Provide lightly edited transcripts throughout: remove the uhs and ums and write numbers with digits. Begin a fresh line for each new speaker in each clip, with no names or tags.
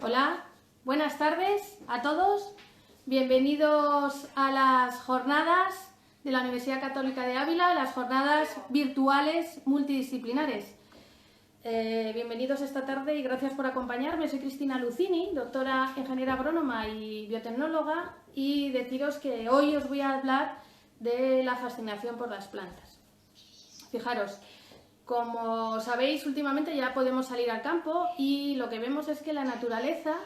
Hola, buenas tardes a todos. Bienvenidos a las jornadas de la Universidad Católica de Ávila, las jornadas virtuales multidisciplinares. Bienvenidos esta tarde y gracias por acompañarme. Soy Cristina Lucini, doctora ingeniera agrónoma y biotecnóloga, y deciros que hoy os voy a hablar de la fascinación por las plantas. Fijaros, como sabéis, últimamente ya podemos salir al campo y lo que vemos es que la naturaleza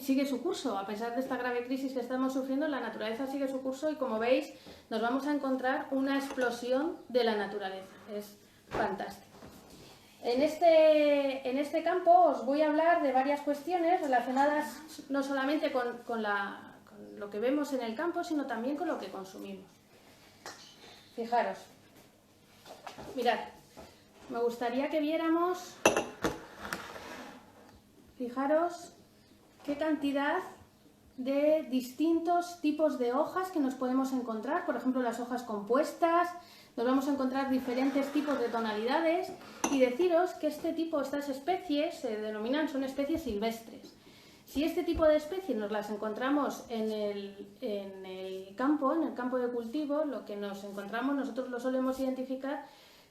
sigue su curso. A pesar de esta grave crisis que estamos sufriendo, la naturaleza sigue su curso y, como veis, nos vamos a encontrar una explosión de la naturaleza. Es fantástico. En este campo os voy a hablar de varias cuestiones relacionadas no solamente con lo que vemos en el campo, sino también con lo que consumimos. Fijaros, mirad, me gustaría que viéramos, fijaros qué cantidad de distintos tipos de hojas que nos podemos encontrar. Por ejemplo, las hojas compuestas, nos vamos a encontrar diferentes tipos de tonalidades, y deciros que estas especies se denominan, son especies silvestres. Si este tipo de especies nos las encontramos en el campo de cultivo, lo que nos encontramos nosotros lo solemos identificar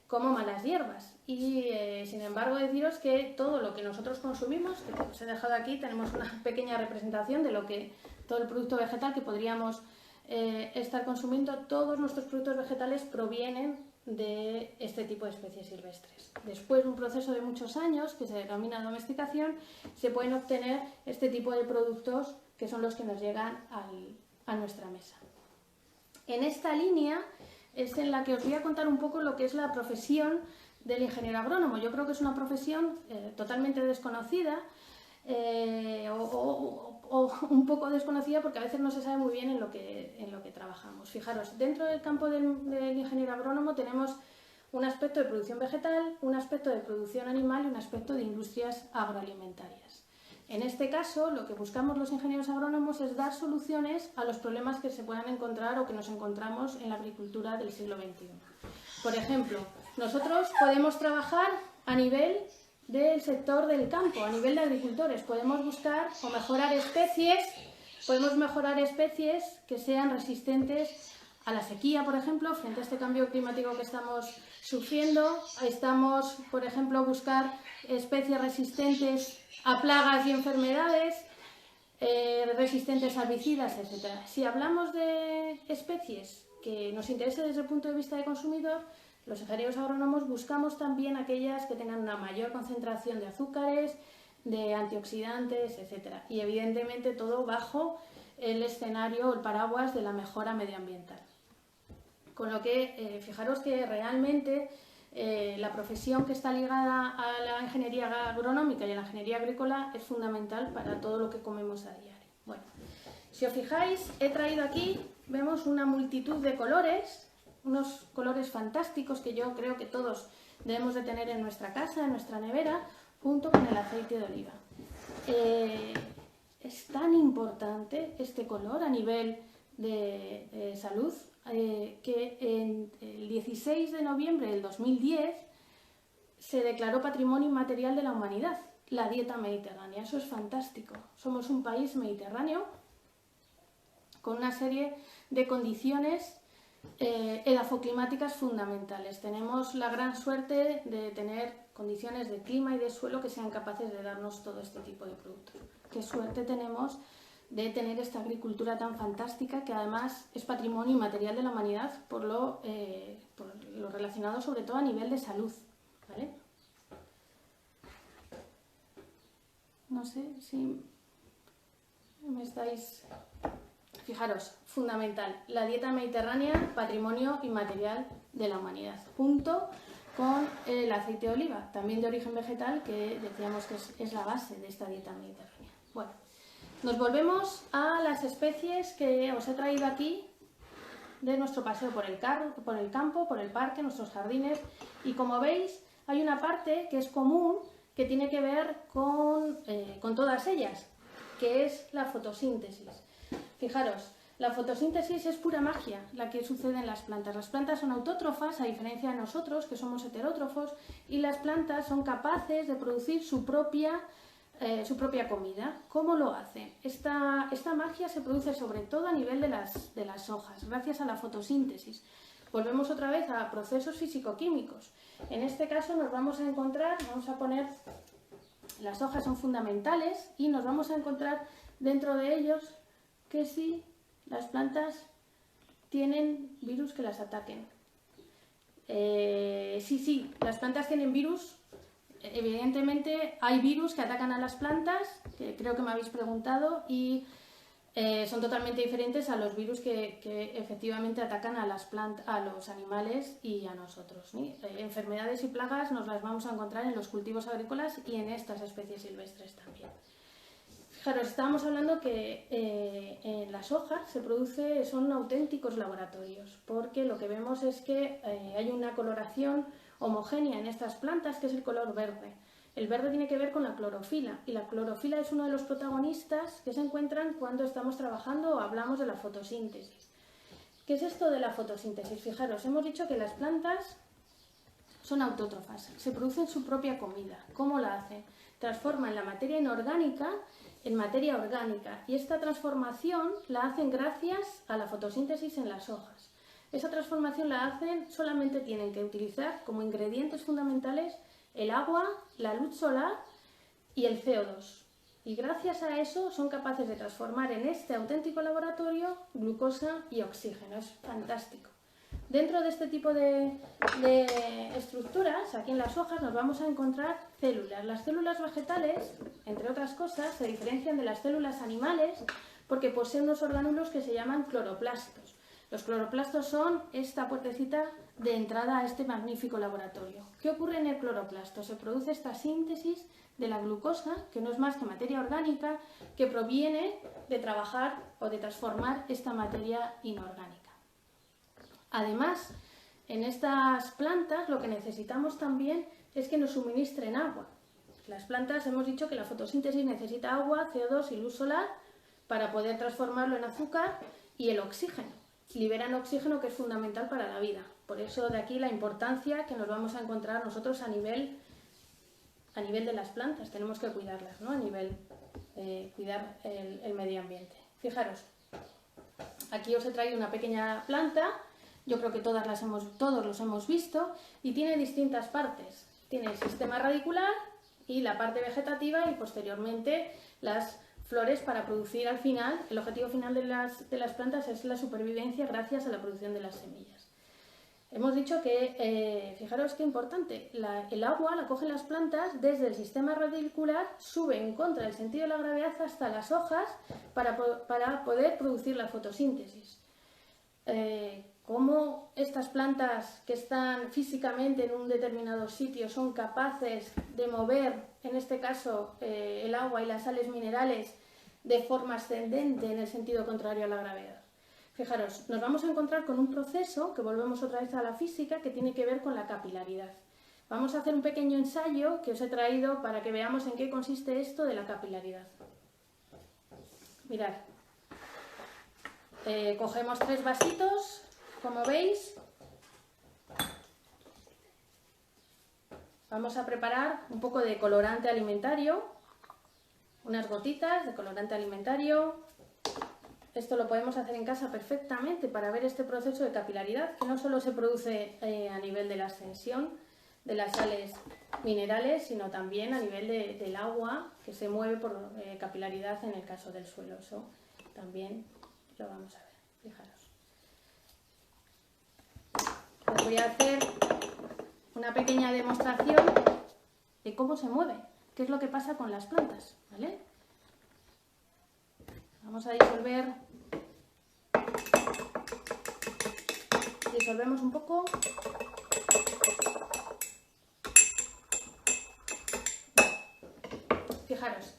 como malas hierbas. Y sin embargo, deciros que todo lo que nosotros consumimos, que os he dejado aquí, tenemos una pequeña representación de todo el producto vegetal que podríamos estar consumiendo. Todos nuestros productos vegetales provienen de este tipo de especies silvestres. Después de un proceso de muchos años, que se denomina domesticación, se pueden obtener este tipo de productos que son los que nos llegan a nuestra mesa. En esta línea es en la que os voy a contar un poco lo que es la profesión del ingeniero agrónomo. Yo creo que es una profesión totalmente desconocida, o un poco desconocida, porque a veces no se sabe muy bien en lo que trabajamos. Fijaros, dentro del campo del ingeniero agrónomo tenemos un aspecto de producción vegetal, un aspecto de producción animal y un aspecto de industrias agroalimentarias. En este caso, lo que buscamos los ingenieros agrónomos es dar soluciones a los problemas que se puedan encontrar o que nos encontramos en la agricultura del siglo XXI. Por ejemplo, nosotros podemos trabajar a nivel del sector del campo, a nivel de agricultores. Podemos buscar o mejorar especies, que sean resistentes a la sequía, por ejemplo, frente a este cambio climático que estamos sufriendo. Estamos, por ejemplo, buscar especies resistentes a plagas y enfermedades, resistentes a herbicidas, etc. Si hablamos de especies que nos interesen desde el punto de vista de consumidor, los ingenieros agrónomos buscamos también aquellas que tengan una mayor concentración de azúcares, de antioxidantes, etc. Y evidentemente todo bajo el escenario o el paraguas de la mejora medioambiental. Con lo que fijaros que realmente la profesión que está ligada a la ingeniería agronómica y a la ingeniería agrícola es fundamental para todo lo que comemos a diario. Bueno, si os fijáis, he traído aquí, vemos una multitud de colores, unos colores fantásticos que yo creo que todos debemos de tener en nuestra casa, en nuestra nevera, junto con el aceite de oliva. Es tan importante este color a nivel de salud que el 16 de noviembre del 2010 se declaró Patrimonio Inmaterial de la Humanidad, la dieta mediterránea. Eso es fantástico. Somos un país mediterráneo con una serie de condiciones edafoclimáticas fundamentales. Tenemos la gran suerte de tener condiciones de clima y de suelo que sean capaces de darnos todo este tipo de productos. Qué suerte tenemos de tener esta agricultura tan fantástica, que además es patrimonio inmaterial de la humanidad por lo relacionado sobre todo a nivel de salud, ¿vale? No sé si me estáis... Fijaros, fundamental, la dieta mediterránea, patrimonio inmaterial de la humanidad, junto con el aceite de oliva, también de origen vegetal, que decíamos que es la base de esta dieta mediterránea. Bueno, nos volvemos a las especies que os he traído aquí de nuestro paseo por el campo, por el parque, nuestros jardines, y como veis hay una parte que es común, que tiene que ver con todas ellas, que es la fotosíntesis. Fijaros, La fotosíntesis es pura magia la que sucede en las plantas. Las plantas son autótrofas, a diferencia de nosotros, que somos heterótrofos, y las plantas son capaces de producir su propia comida. ¿Cómo lo hacen? Esta magia se produce sobre todo a nivel de las hojas, gracias a la fotosíntesis. Volvemos otra vez a procesos físico-químicos. En este caso nos vamos a encontrar, vamos a poner, las hojas son fundamentales y nos vamos a encontrar dentro de ellos que sí, las plantas tienen virus que las ataquen. Sí, las plantas tienen virus. Evidentemente hay virus que atacan a las plantas, que creo que me habéis preguntado, y son totalmente diferentes a los virus que efectivamente atacan a los animales y a nosotros, ¿sí? Enfermedades y plagas nos las vamos a encontrar en los cultivos agrícolas y en estas especies silvestres también. Fijaros, estábamos hablando que en las hojas son auténticos laboratorios, porque lo que vemos es que hay una coloración homogénea en estas plantas, que es el color verde. El verde tiene que ver con la clorofila, y la clorofila es uno de los protagonistas que se encuentran cuando estamos trabajando o hablamos de la fotosíntesis. ¿Qué es esto de la fotosíntesis? Fijaros, hemos dicho que las plantas son autótrofas, se producen su propia comida. ¿Cómo la hacen? Transforman la materia inorgánica en materia orgánica, y esta transformación la hacen gracias a la fotosíntesis en las hojas. Esa transformación la hacen, solamente tienen que utilizar como ingredientes fundamentales el agua, la luz solar y el CO2. Y gracias a eso son capaces de transformar en este auténtico laboratorio glucosa y oxígeno. Es fantástico. Dentro de este tipo de estructuras, aquí en las hojas, nos vamos a encontrar células. Las células vegetales, entre otras cosas, se diferencian de las células animales porque poseen unos orgánulos que se llaman cloroplastos. Los cloroplastos son esta puertecita de entrada a este magnífico laboratorio. ¿Qué ocurre en el cloroplasto? Se produce esta síntesis de la glucosa, que no es más que materia orgánica, que proviene de trabajar o de transformar esta materia inorgánica. Además, en estas plantas lo que necesitamos también es que nos suministren agua. Las plantas, hemos dicho que la fotosíntesis necesita agua, CO2 y luz solar para poder transformarlo en azúcar, y el oxígeno. Liberan oxígeno, que es fundamental para la vida. Por eso de aquí la importancia que nos vamos a encontrar nosotros a nivel de las plantas. Tenemos que cuidarlas, ¿no? A nivel cuidar el medio ambiente. Fijaros, aquí os he traído una pequeña planta. Yo creo que todos los hemos visto, y tiene distintas partes. Tiene el sistema radicular y la parte vegetativa, y posteriormente las flores para producir al final. El objetivo final de las plantas es la supervivencia gracias a la producción de las semillas. Hemos dicho que, fijaros qué importante, el agua la cogen las plantas desde el sistema radicular, sube en contra del sentido de la gravedad hasta las hojas para poder producir la fotosíntesis. Cómo estas plantas que están físicamente en un determinado sitio son capaces de mover, en este caso, el agua y las sales minerales de forma ascendente en el sentido contrario a la gravedad. Fijaros, nos vamos a encontrar con un proceso, que volvemos otra vez a la física, que tiene que ver con la capilaridad. Vamos a hacer un pequeño ensayo que os he traído para que veamos en qué consiste esto de la capilaridad. Mirad, cogemos 3 vasitos. Como veis, vamos a preparar un poco de colorante alimentario, unas gotitas de colorante alimentario. Esto lo podemos hacer en casa perfectamente para ver este proceso de capilaridad, que no solo se produce a nivel de la ascensión de las sales minerales, sino también a nivel del agua, que se mueve por capilaridad en el caso del suelo. Eso también lo vamos a ver. Fijaros. Os voy a hacer una pequeña demostración de cómo se mueve, qué es lo que pasa con las plantas, ¿vale? Vamos a disolvemos un poco. Fijaros,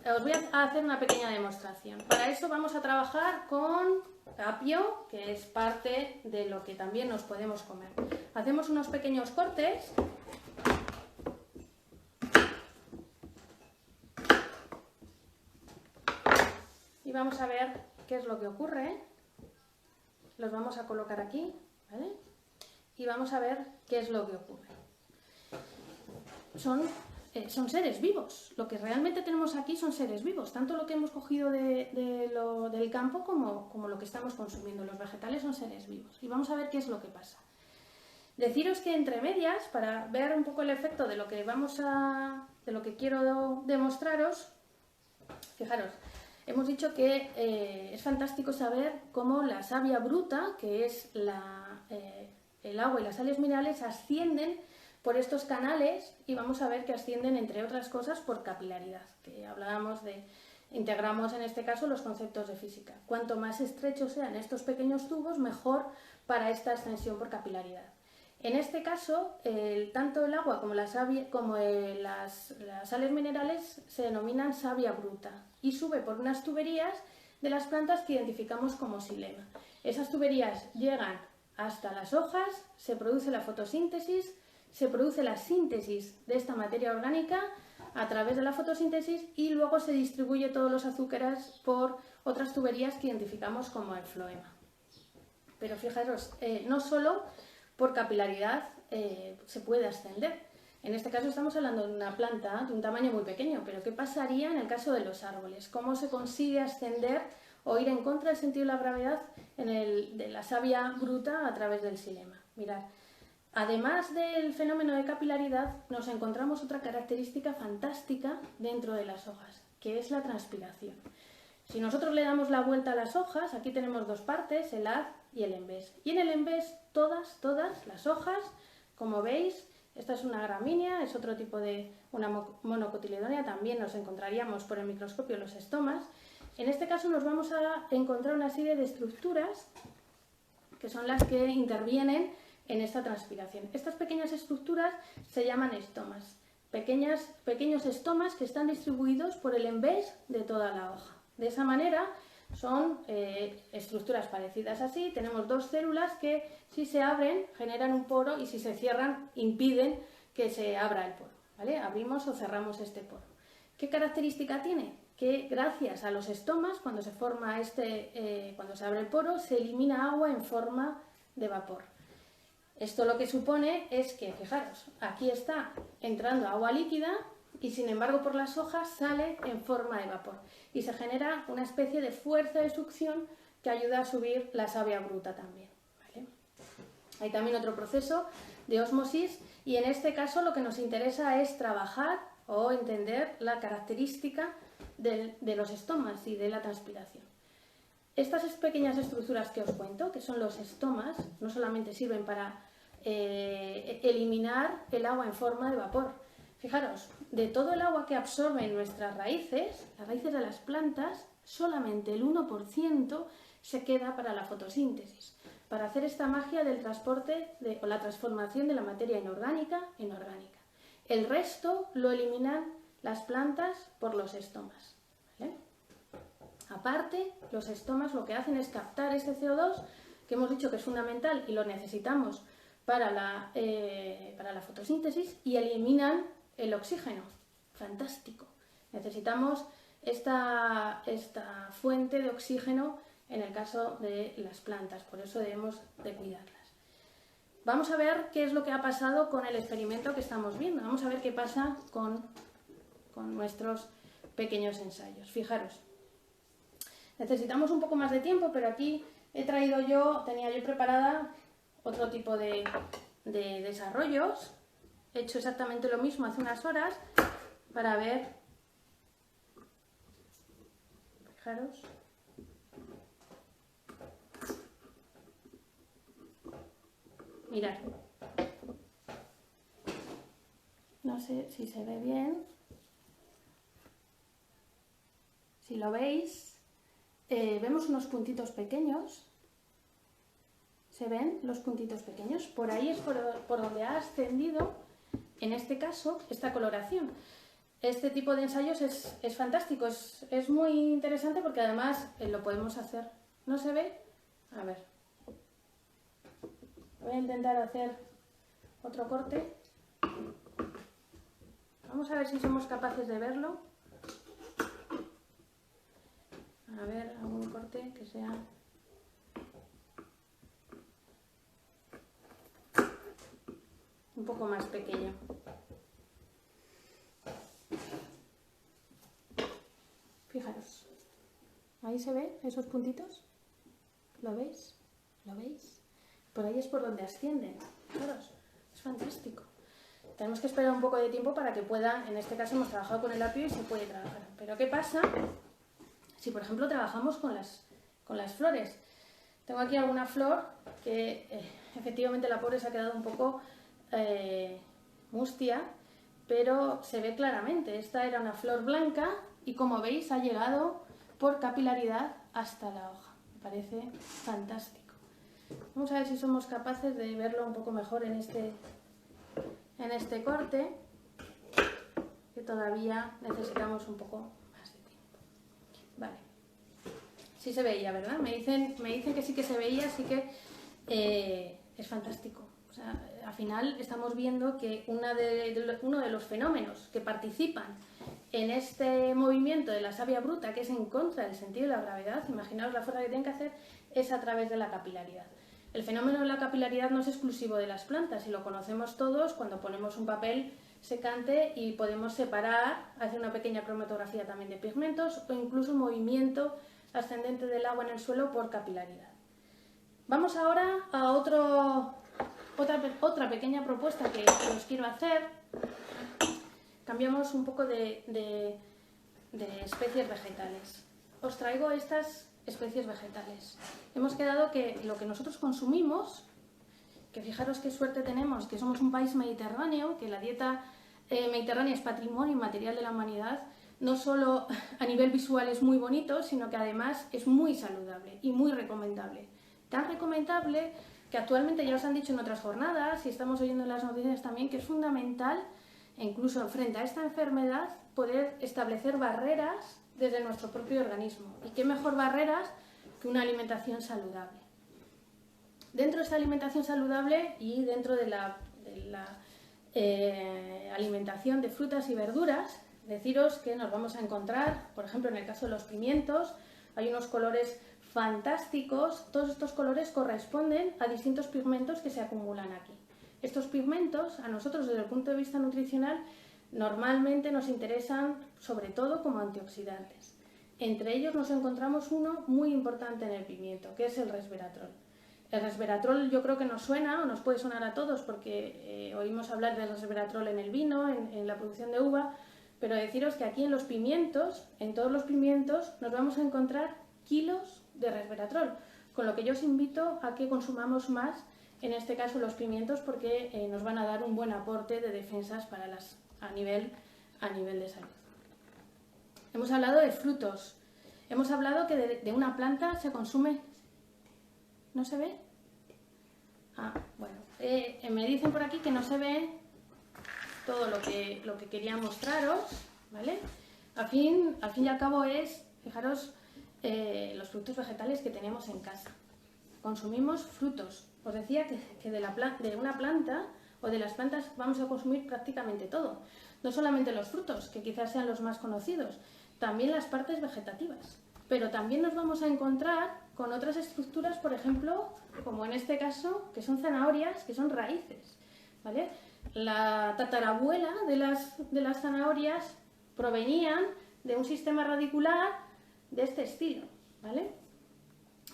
os voy a hacer una pequeña demostración. Para eso vamos a trabajar con apio, que es parte de lo que también nos podemos comer. Hacemos unos pequeños cortes. Y vamos a ver qué es lo que ocurre. Los vamos a colocar aquí, ¿vale? Y vamos a ver qué es lo que ocurre. Son seres vivos. Lo que realmente tenemos aquí son seres vivos. Tanto lo que hemos cogido del campo como lo que estamos consumiendo. Los vegetales son seres vivos. Y vamos a ver qué es lo que pasa. Deciros que entre medias, para ver un poco el efecto de lo que de lo que quiero demostraros, fijaros, hemos dicho que es fantástico saber cómo la savia bruta, que es el agua y las sales minerales, ascienden por estos canales, y vamos a ver que ascienden, entre otras cosas, por capilaridad, que hablábamos integramos en este caso los conceptos de física. Cuanto más estrechos sean estos pequeños tubos, mejor para esta ascensión por capilaridad. En este caso, tanto el agua como las sales minerales se denominan savia bruta y sube por unas tuberías de las plantas que identificamos como xilema. Esas tuberías llegan hasta las hojas, se produce la fotosíntesis, se produce la síntesis de esta materia orgánica a través de la fotosíntesis y luego se distribuye todos los azúcares por otras tuberías que identificamos como el floema. Pero fijaros, no solo por capilaridad se puede ascender. En este caso estamos hablando de una planta de un tamaño muy pequeño, pero ¿qué pasaría en el caso de los árboles? ¿Cómo se consigue ascender o ir en contra del sentido de la gravedad de la savia bruta a través del xilema? Mirad, además del fenómeno de capilaridad, nos encontramos otra característica fantástica dentro de las hojas, que es la transpiración. Si nosotros le damos la vuelta a las hojas, aquí tenemos dos partes, el haz y el envés. Y en el envés, todas las hojas, como veis, esta es una gramínea, es otro tipo de una monocotiledónea, también nos encontraríamos por el microscopio los estomas. En este caso nos vamos a encontrar una serie de estructuras que son las que intervienen en esta transpiración. Estas pequeñas estructuras se llaman estomas, pequeños estomas que están distribuidos por el envés de toda la hoja. De esa manera son estructuras parecidas así. Tenemos dos células que si se abren generan un poro y si se cierran impiden que se abra el poro, ¿vale? Abrimos o cerramos este poro. ¿Qué característica tiene? Que gracias a los estomas, cuando se forma cuando se abre el poro, se elimina agua en forma de vapor. Esto lo que supone es que, fijaros, aquí está entrando agua líquida y sin embargo por las hojas sale en forma de vapor y se genera una especie de fuerza de succión que ayuda a subir la savia bruta también, ¿vale? Hay también otro proceso de ósmosis y en este caso lo que nos interesa es trabajar o entender la característica de los estomas y de la transpiración. Estas pequeñas estructuras que os cuento, que son los estomas, no solamente sirven para eliminar el agua en forma de vapor. Fijaros, de todo el agua que absorben nuestras raíces, las raíces de las plantas, solamente el 1% se queda para la fotosíntesis, para hacer esta magia del transporte o la transformación de la materia inorgánica en orgánica. El resto lo eliminan las plantas por los estomas, ¿vale? Aparte, los estomas lo que hacen es captar este CO2, que hemos dicho que es fundamental y lo necesitamos para la fotosíntesis, y eliminan el oxígeno. Fantástico. Necesitamos esta fuente de oxígeno en el caso de las plantas, por eso debemos de cuidarlas. Vamos a ver qué es lo que ha pasado con el experimento que estamos viendo. Vamos a ver qué pasa con nuestros pequeños ensayos. Fijaros. Necesitamos un poco más de tiempo, pero aquí tenía yo preparada otro tipo de desarrollos. He hecho exactamente lo mismo hace unas horas para ver. Fijaros. Mirad. No sé si se ve bien. Si lo veis, vemos unos puntitos pequeños. ¿Se ven los puntitos pequeños? Por ahí es por donde ha ascendido, en este caso, esta coloración. Este tipo de ensayos es fantástico, es muy interesante porque además lo podemos hacer. ¿No se ve? A ver. Voy a intentar hacer otro corte. Vamos a ver si somos capaces de verlo. A A ver, algún corte que sea... un poco más pequeño. Fijaros, ahí se ve esos puntitos, ¿lo veis? ¿Lo veis? Por ahí es por donde ascienden, fijaros, es fantástico. Tenemos que esperar un poco de tiempo para que pueda, en este caso hemos trabajado con el apio y se puede trabajar. Pero ¿qué pasa si por ejemplo trabajamos con las flores? Tengo aquí alguna flor que efectivamente la pobre se ha quedado un poco mustia, pero se ve claramente. Esta era una flor blanca y como veis ha llegado por capilaridad hasta la hoja. Me parece fantástico. Vamos a ver si somos capaces de verlo un poco mejor en este corte, que todavía necesitamos un poco más de tiempo. Vale. Sí se veía, ¿verdad? Me dicen que sí que se veía, así que es fantástico. O sea, al final estamos viendo que uno de los fenómenos que participan en este movimiento de la savia bruta, que es en contra del sentido de la gravedad, imaginaos la fuerza que tienen que hacer, es a través de la capilaridad. El fenómeno de la capilaridad no es exclusivo de las plantas y lo conocemos todos cuando ponemos un papel secante y podemos separar, hacer una pequeña cromatografía también de pigmentos o incluso un movimiento ascendente del agua en el suelo por capilaridad. Vamos ahora a otra pequeña propuesta que os quiero hacer. Cambiamos un poco de especies vegetales. Os traigo estas especies vegetales. Hemos quedado que lo que nosotros consumimos, que fijaros qué suerte tenemos, que somos un país mediterráneo, que la dieta mediterránea es patrimonio inmaterial de la humanidad, no solo a nivel visual es muy bonito, sino que además es muy saludable y muy recomendable. Tan recomendable que actualmente ya os han dicho en otras jornadas y estamos oyendo en las noticias también que es fundamental, incluso frente a esta enfermedad, poder establecer barreras desde nuestro propio organismo. Y qué mejor barreras que una alimentación saludable. Dentro de esta alimentación saludable y dentro de la alimentación de frutas y verduras, deciros que nos vamos a encontrar, por ejemplo, en el caso de los pimientos, hay unos colores fantásticos. Todos estos colores corresponden a distintos pigmentos que se acumulan aquí. Estos pigmentos, a nosotros desde el punto de vista nutricional, normalmente nos interesan sobre todo como antioxidantes. Entre ellos nos encontramos uno muy importante en el pimiento, que es el resveratrol. El resveratrol yo creo que nos suena, o nos puede sonar a todos, porque oímos hablar del resveratrol en el vino, en la producción de uva, pero deciros que aquí en los pimientos, en todos los pimientos, nos vamos a encontrar kilos de resveratrol, con lo que yo os invito a que consumamos más, en este caso los pimientos, porque nos van a dar un buen aporte de defensas para a nivel de salud. Hemos hablado de frutos, hemos hablado que de una planta se consume... ¿No se ve? Ah, bueno, me dicen por aquí que no se ve todo lo que quería mostraros, ¿vale? Al fin y al cabo es, fijaros, los frutos vegetales que tenemos en casa. Consumimos frutos. Os decía que de una planta o de las plantas vamos a consumir prácticamente todo. No solamente los frutos, que quizás sean los más conocidos, también las partes vegetativas. Pero también nos vamos a encontrar con otras estructuras, por ejemplo, como en este caso, que son zanahorias, que son raíces, ¿vale? La tatarabuela de las zanahorias provenían de un sistema radicular de este estilo, ¿vale?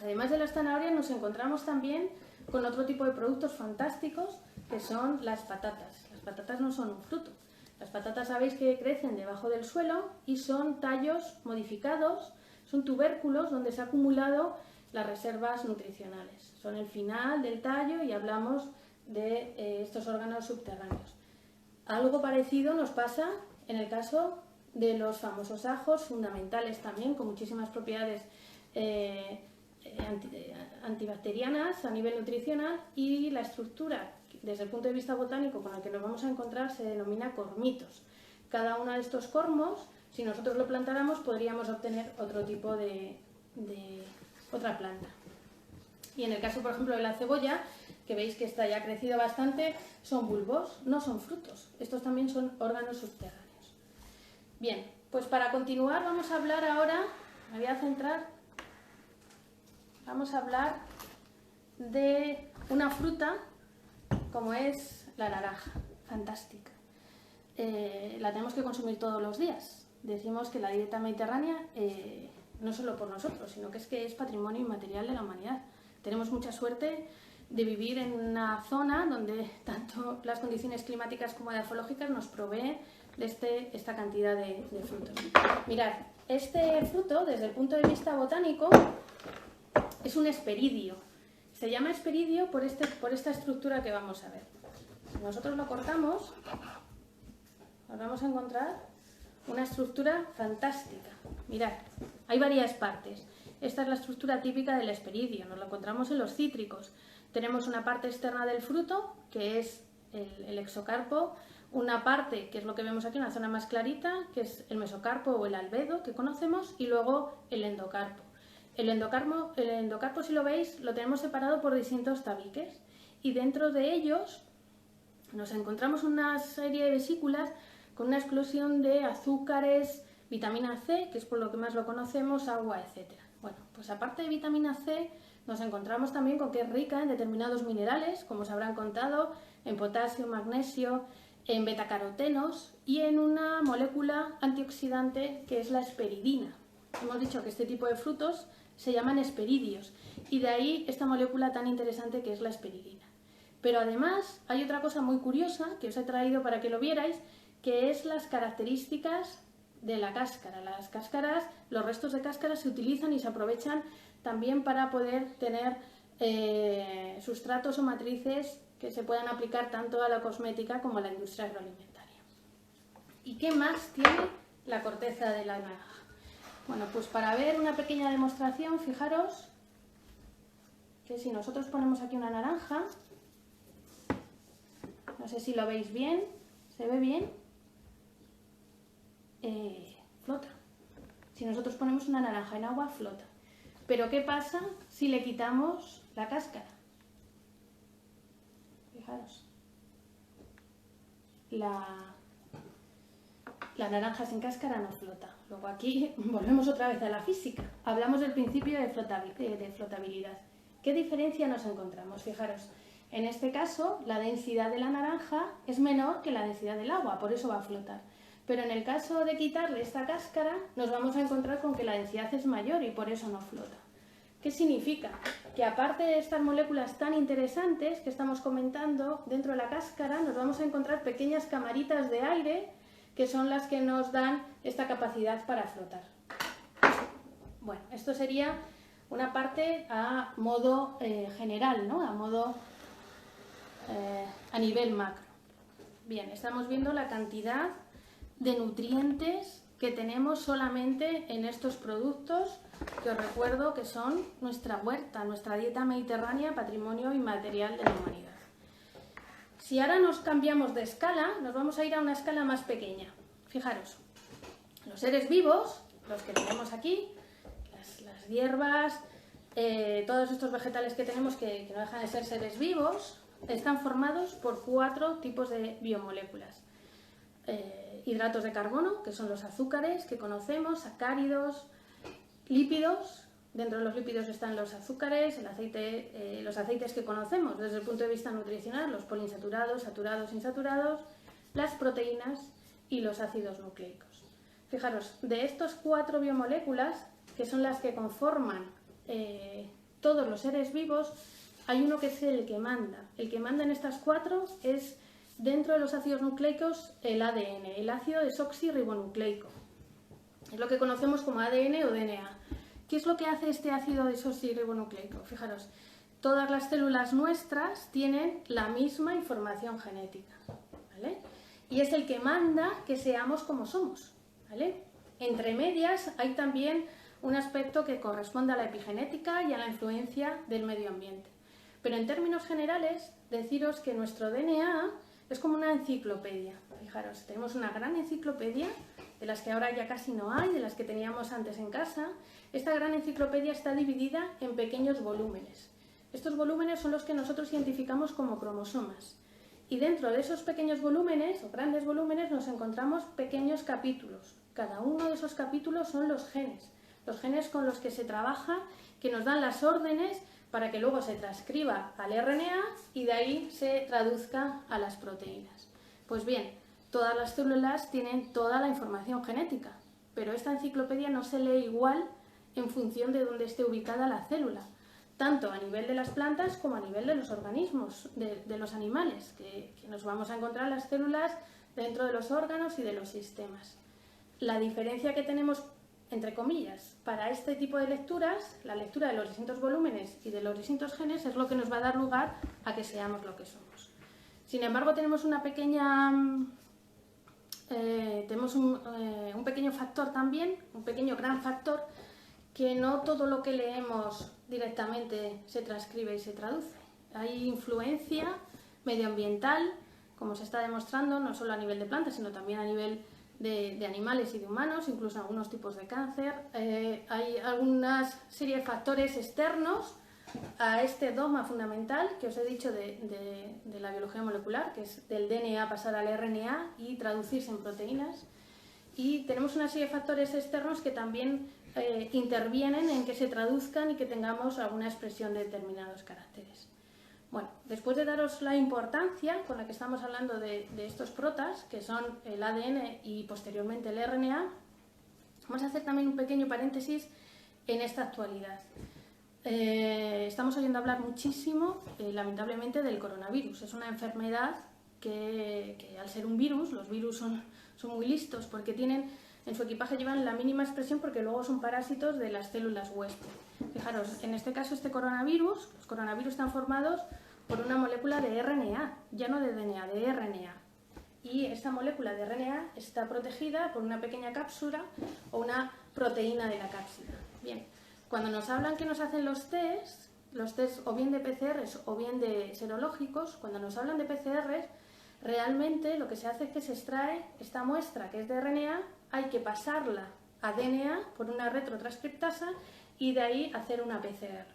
Además de las zanahorias nos encontramos también con otro tipo de productos fantásticos que son las patatas. Las patatas no son un fruto. Las patatas sabéis que crecen debajo del suelo y son tallos modificados, son tubérculos donde se han acumulado las reservas nutricionales. Son el final del tallo y hablamos de estos órganos subterráneos. Algo parecido nos pasa en el caso de los famosos ajos, fundamentales también, con muchísimas propiedades antibacterianas a nivel nutricional, y la estructura desde el punto de vista botánico con el que nos vamos a encontrar se denomina cormitos. Cada uno de estos cormos, si nosotros lo plantáramos, podríamos obtener otro tipo de otra planta. Y en el caso, por ejemplo, de la cebolla, que veis que esta ya ha crecido bastante, son bulbos, no son frutos. Estos también son órganos subterráneos. Bien, pues para continuar vamos a hablar ahora Me voy a centrar, vamos a hablar de una fruta como es la naranja, fantástica. La tenemos que consumir todos los días. Decimos que la dieta mediterránea, no solo por nosotros, sino que es patrimonio inmaterial de la humanidad. Tenemos mucha suerte de vivir en una zona donde tanto las condiciones climáticas como edafológicas nos proveen de esta cantidad de frutos. Mirad, este fruto, desde el punto de vista botánico, es un hesperidio. Se llama hesperidio por esta estructura que vamos a ver. Si nosotros lo cortamos, nos vamos a encontrar una estructura fantástica. Mirad, hay varias partes. Esta es la estructura típica del hesperidio, nos lo encontramos en los cítricos. Tenemos una parte externa del fruto, que es el exocarpo, una parte, que es lo que vemos aquí, una zona más clarita, que es el mesocarpo o el albedo, que conocemos, y luego el endocarpo. El endocarpo, si lo veis, lo tenemos separado por distintos tabiques, y dentro de ellos nos encontramos una serie de vesículas con una explosión de azúcares, vitamina C, que es por lo que más lo conocemos, agua, etc. Bueno, pues aparte de vitamina C, nos encontramos también con que es rica en determinados minerales, como os habrán contado, en potasio, magnesio, en betacarotenos y en una molécula antioxidante que es la hesperidina. Hemos dicho que este tipo de frutos se llaman hesperidios y de ahí esta molécula tan interesante que es la hesperidina. Pero además hay otra cosa muy curiosa que os he traído para que lo vierais, que es las características de la cáscara. Las cáscaras, los restos de cáscara se utilizan y se aprovechan también para poder tener sustratos o matrices que se puedan aplicar tanto a la cosmética como a la industria agroalimentaria. ¿Y qué más tiene la corteza de la naranja? Bueno, pues para ver una pequeña demostración, fijaros que si nosotros ponemos aquí una naranja, no sé si lo veis bien, ¿se ve bien? Flota. Si nosotros ponemos una naranja en agua, flota. Pero ¿qué pasa si le quitamos la cáscara? Fijaros. La naranja sin cáscara no flota. Luego aquí volvemos otra vez a la física. Hablamos del principio de flotabilidad. ¿Qué diferencia nos encontramos? Fijaros, en este caso la densidad de la naranja es menor que la densidad del agua, por eso va a flotar. Pero en el caso de quitarle esta cáscara, nos vamos a encontrar con que la densidad es mayor y por eso no flota. ¿Qué significa? Que aparte de estas moléculas tan interesantes que estamos comentando, dentro de la cáscara nos vamos a encontrar pequeñas camaritas de aire que son las que nos dan esta capacidad para flotar. Bueno, esto sería una parte a modo general, ¿no? A nivel macro. Bien, estamos viendo la cantidad de nutrientes que tenemos solamente en estos productos, que os recuerdo que son nuestra huerta, nuestra dieta mediterránea, patrimonio inmaterial de la humanidad. Si ahora nos cambiamos de escala, nos vamos a ir a una escala más pequeña. Fijaros, los seres vivos, los que tenemos aquí, las hierbas, todos estos vegetales que tenemos que no dejan de ser seres vivos, están formados por 4 tipos de biomoléculas. Hidratos de carbono, que son los azúcares que conocemos, sacáridos, lípidos. Dentro de los lípidos están los azúcares, el aceite, los aceites que conocemos desde el punto de vista nutricional, los poliinsaturados, saturados, insaturados, las proteínas y los ácidos nucleicos. Fijaros, de estos 4 biomoléculas, que son las que conforman todos los seres vivos, hay uno que es el que manda. El que manda en estas 4 es, dentro de los ácidos nucleicos, el ADN, el ácido desoxirribonucleico. Es lo que conocemos como ADN o DNA. ¿Qué es lo que hace este ácido desoxirribonucleico? Fijaros, todas las células nuestras tienen la misma información genética, ¿vale? Y es el que manda que seamos como somos, ¿vale? Entre medias hay también un aspecto que corresponde a la epigenética y a la influencia del medio ambiente. Pero en términos generales, deciros que nuestro DNA es como una enciclopedia. Fijaros, tenemos una gran enciclopedia, de las que ahora ya casi no hay, de las que teníamos antes en casa. Esta gran enciclopedia está dividida en pequeños volúmenes. Estos volúmenes son los que nosotros identificamos como cromosomas. Y dentro de esos pequeños volúmenes, o grandes volúmenes, nos encontramos pequeños capítulos. Cada uno de esos capítulos son los genes. los genes con los que se trabaja, que nos dan las órdenes para que luego se transcriba al RNA y de ahí se traduzca a las proteínas. Pues bien, todas las células tienen toda la información genética, pero esta enciclopedia no se lee igual en función de dónde esté ubicada la célula, tanto a nivel de las plantas como a nivel de los organismos, de los animales, que nos vamos a encontrar las células dentro de los órganos y de los sistemas. La diferencia que tenemos, entre comillas, para este tipo de lecturas, la lectura de los distintos volúmenes y de los distintos genes, es lo que nos va a dar lugar a que seamos lo que somos. Sin embargo, tenemos una pequeña... tenemos un pequeño factor también, un pequeño gran factor, que no todo lo que leemos directamente se transcribe y se traduce. Hay influencia medioambiental, como se está demostrando, no solo a nivel de plantas, sino también a nivel de animales y de humanos, incluso algunos tipos de cáncer. Hay alguna serie de factores externos a este dogma fundamental que os he dicho de la biología molecular, que es del DNA pasar al RNA y traducirse en proteínas. Y tenemos una serie de factores externos que también intervienen en que se traduzcan y que tengamos alguna expresión de determinados caracteres. Bueno, después de daros la importancia con la que estamos hablando de estos protas, que son el ADN y posteriormente el RNA, vamos a hacer también un pequeño paréntesis en esta actualidad. Estamos oyendo hablar muchísimo, lamentablemente, del coronavirus. Es una enfermedad que al ser un virus, los virus son muy listos porque en su equipaje llevan la mínima expresión porque luego son parásitos de las células huésped. Fijaros, en este caso los coronavirus están formados por una molécula de RNA, ya no de DNA, de RNA. Y esta molécula de RNA está protegida por una pequeña cápsula o una proteína de la cápsula. Bien, cuando nos hablan que nos hacen los test o bien de PCRs o bien de serológicos, cuando nos hablan de PCRs, realmente lo que se hace es que se extrae esta muestra que es de RNA, hay que pasarla a DNA por una retrotranscriptasa y de ahí hacer una PCR.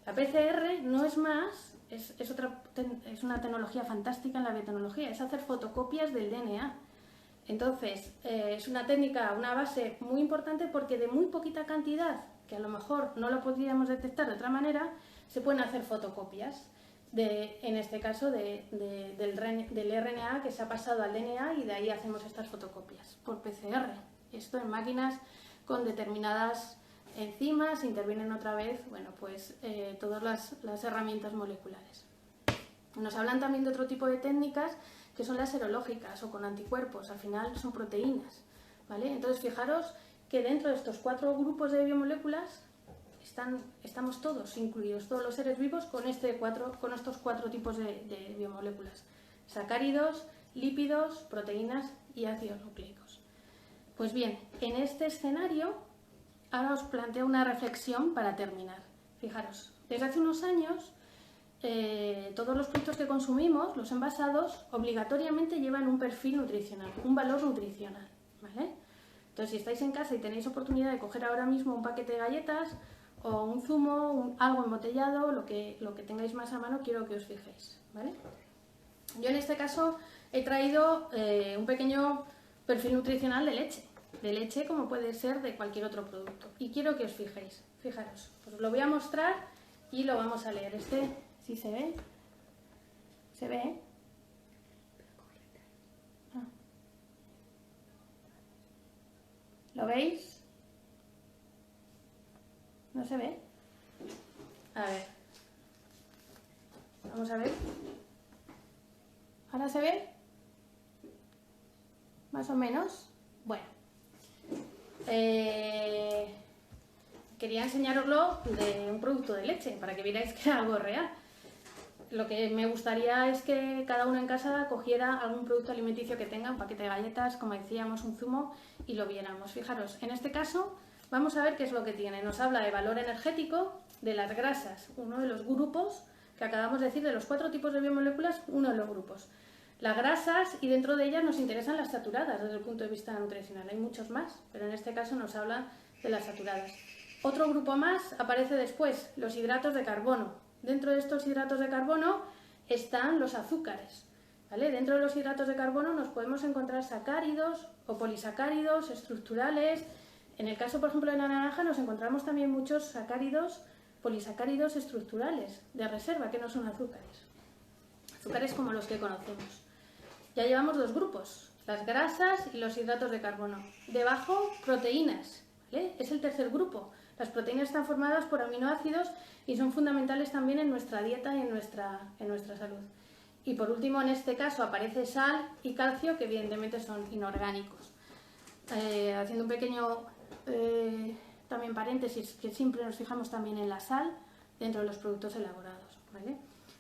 La PCR no es más, es una tecnología fantástica en la biotecnología, es hacer fotocopias del DNA. Entonces, es una técnica, una base muy importante porque de muy poquita cantidad, que a lo mejor no lo podríamos detectar de otra manera, se pueden hacer fotocopias. En este caso del RNA que se ha pasado al DNA y de ahí hacemos estas fotocopias por PCR. Esto en máquinas con determinadas enzimas intervienen otra vez, bueno, pues todas las herramientas moleculares. Nos hablan también de otro tipo de técnicas que son las serológicas o con anticuerpos, al final son proteínas, ¿vale? Entonces fijaros que dentro de estos 4 grupos de biomoléculas estamos todos incluidos, todos los seres vivos con estos 4 tipos de biomoléculas: sacáridos, lípidos, proteínas y ácidos nucleicos. Pues bien, en este escenario ahora os planteo una reflexión para terminar. Fijaros, desde hace unos años todos los productos que consumimos, los envasados, obligatoriamente llevan un perfil nutricional, un valor nutricional, ¿vale? Entonces, si estáis en casa y tenéis oportunidad de coger ahora mismo un paquete de galletas o un zumo, algo embotellado, lo que tengáis más a mano, quiero que os fijéis, ¿vale? Yo en este caso he traído un pequeño perfil nutricional de leche como puede ser de cualquier otro producto. Y quiero que os fijéis, fijaros, os lo voy a mostrar y lo vamos a leer. ¿Sí se ve? ¿Se ve? Ah. ¿Lo veis? ¿No se ve? A ver. Vamos a ver. ¿Ahora se ve? Más o menos. Bueno. Quería enseñaroslo de un producto de leche, para que vierais que era algo real. Lo que me gustaría es que cada uno en casa cogiera algún producto alimenticio que tenga, un paquete de galletas, como decíamos, un zumo, y lo viéramos. Fijaros, en este caso vamos a ver qué es lo que tiene. Nos habla de valor energético, de las grasas, uno de los grupos que acabamos de decir, de los 4 tipos de biomoléculas, uno de los grupos. Las grasas, y dentro de ellas nos interesan las saturadas desde el punto de vista nutricional. Hay muchos más, pero en este caso nos habla de las saturadas. Otro grupo más aparece después, los hidratos de carbono. Dentro de estos hidratos de carbono están los azúcares, ¿vale? Dentro de los hidratos de carbono nos podemos encontrar sacáridos o polisacáridos estructurales, En el caso, por ejemplo, de la naranja, nos encontramos también muchos sacáridos, polisacáridos estructurales de reserva, que no son azúcares. Azúcares como los que conocemos. Ya llevamos dos grupos, las grasas y los hidratos de carbono. Debajo, proteínas, ¿vale? Es el tercer grupo. Las proteínas están formadas por aminoácidos y son fundamentales también en nuestra dieta y en nuestra salud. Y por último, en este caso, aparece sal y calcio, que evidentemente son inorgánicos. Haciendo un pequeño también paréntesis, que siempre nos fijamos también en la sal dentro de los productos elaborados, ¿vale?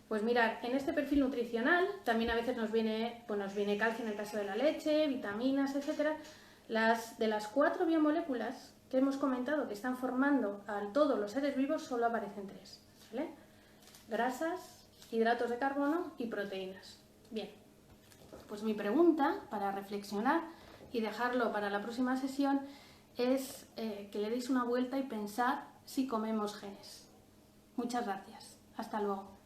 Pues mirad, en este perfil nutricional también a veces nos viene calcio en el caso de la leche, vitaminas, etc. De las 4 biomoléculas que hemos comentado que están formando a todos los seres vivos, solo aparecen 3, ¿vale? Grasas, hidratos de carbono y proteínas. Bien, pues mi pregunta para reflexionar y dejarlo para la próxima sesión es que le deis una vuelta y pensar si comemos genes. Muchas gracias. Hasta luego.